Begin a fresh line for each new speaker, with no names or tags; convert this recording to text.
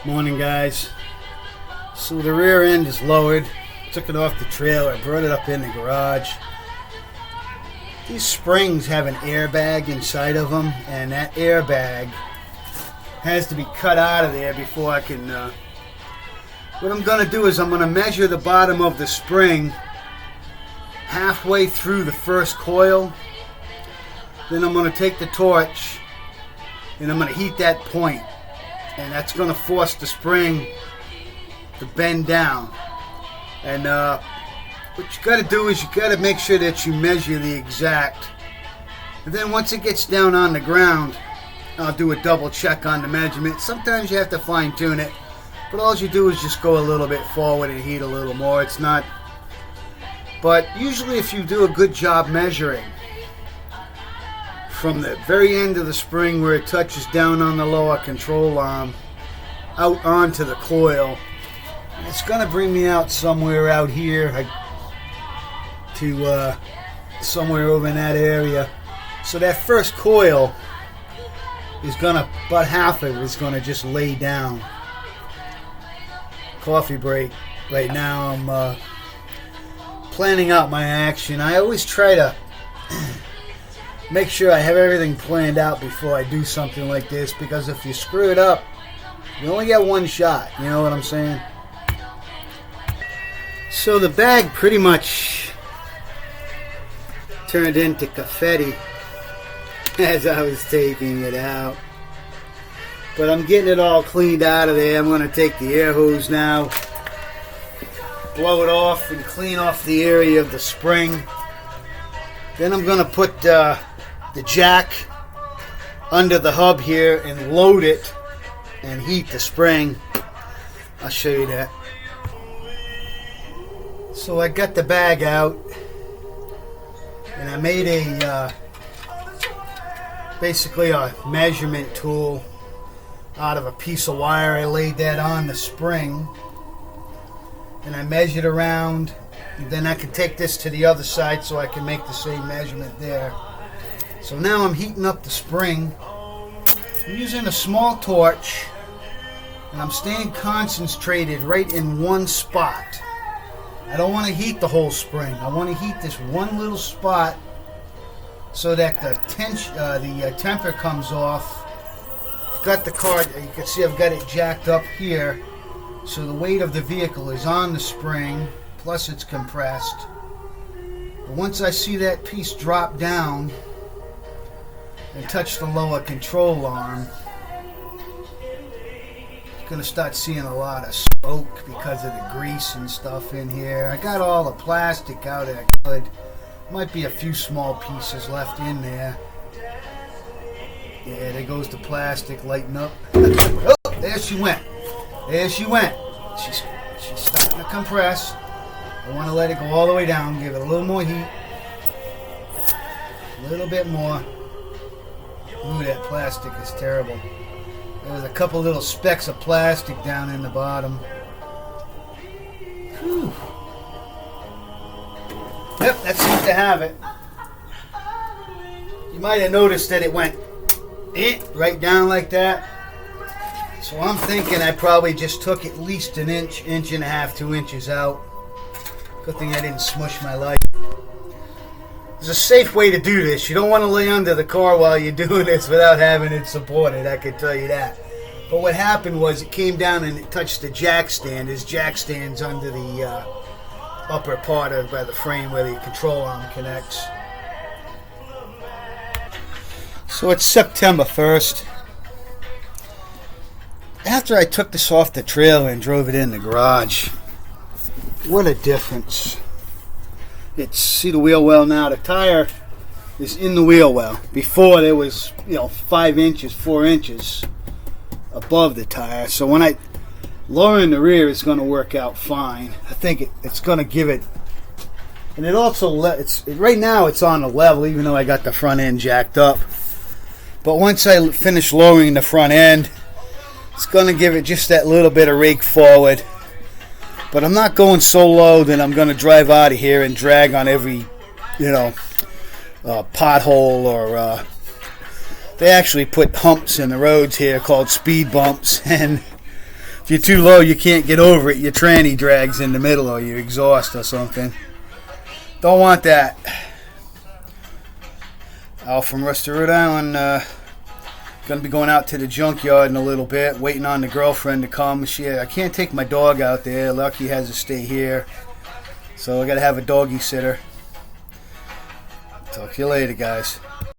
Morning, guys. So the rear end is lowered. Took it off the trailer, brought it up in the garage. These springs have an airbag inside of them, and that airbag has to be cut out of there before I can... what I'm going to do is I'm going to measure the bottom of the spring halfway through the first coil. Then I'm going to take the torch and I'm going to heat that point. And that's going to force the spring to bend down. And what you got to do is you got to make sure that you measure the exact. And then once it gets down on the ground, I'll do a double check on the measurement. Sometimes you have to fine tune it, but all you do is just go a little bit forward and heat a little more. It's not. But usually if you do a good job measuring from the very end of the spring where it touches down on the lower control arm out onto the coil, it's going to bring me out somewhere out here to somewhere over in that area. So that first coil is going to, about half of it is going to just lay down. Coffee break. Right now I'm planning out my action. I always try to make sure I have everything planned out before I do something like this, because if you screw it up, you only get one shot. You know what I'm saying? So the bag pretty much turned into confetti as I was taking it out. But I'm getting it all cleaned out of there. I'm going to take the air hose now, blow it off and clean off the area of the spring. Then I'm going to put the jack under the hub here and load it and heat the spring. I'll show you that. So I got the bag out and I made a basically a measurement tool out of a piece of wire. I laid that on the spring and I measured around. Then I can take this to the other side so I can make the same measurement there. So now I'm heating up the spring. I'm using a small torch and I'm staying concentrated right in one spot. I don't want to heat the whole spring. I want to heat this one little spot so that the temper comes off. I've got the car, you can see I've got it jacked up here, so the weight of the vehicle is on the spring, plus it's compressed. But once I see that piece drop down and touch the lower control arm, you're going to start seeing a lot of smoke because of the grease and stuff in here. I got all the plastic out of it. Might be a few small pieces left in there. Yeah, there goes the plastic lighting up. Oh, there she went. There she went. She's starting to compress. I want to let it go all the way down. Give it a little more heat. A little bit more. Ooh, that plastic is terrible. There's a couple little specks of plastic down in the bottom. Whew. Yep, that seems to have it. You might have noticed that it went right down like that. So I'm thinking I probably just took at least an inch and a half, 2 inches out. Good thing I didn't smush my light. There's a safe way to do this. You don't want to lay under the car while you're doing this without having it supported, I can tell you that. But what happened was it came down and it touched the jack stand. His jack stand's under the upper part of by the frame where the control arm connects. So it's September 1st. After I took this off the trailer and drove it in the garage, what a difference. See the wheel well now. The tire is in the wheel well. Before there was, 5 inches, 4 inches above the tire. So when I lower in the rear, it's going to work out fine. I think it's going to give it. And it also, right now it's on a level, even though I got the front end jacked up. But once I finish lowering the front end, it's going to give it just that little bit of rake forward. But I'm not going so low that I'm going to drive out of here and drag on every, pothole or they actually put humps in the roads here called speed bumps. And If you're too low, you can't get over it. Your tranny drags in the middle or your exhaust or something. Don't want that. Al from Rusty, Rhode Island. Going to be going out to the junkyard in a little bit. Waiting on the girlfriend to come. I can't take my dog out there. Lucky has to stay here. So I got to have a doggy sitter. Talk to you later, guys.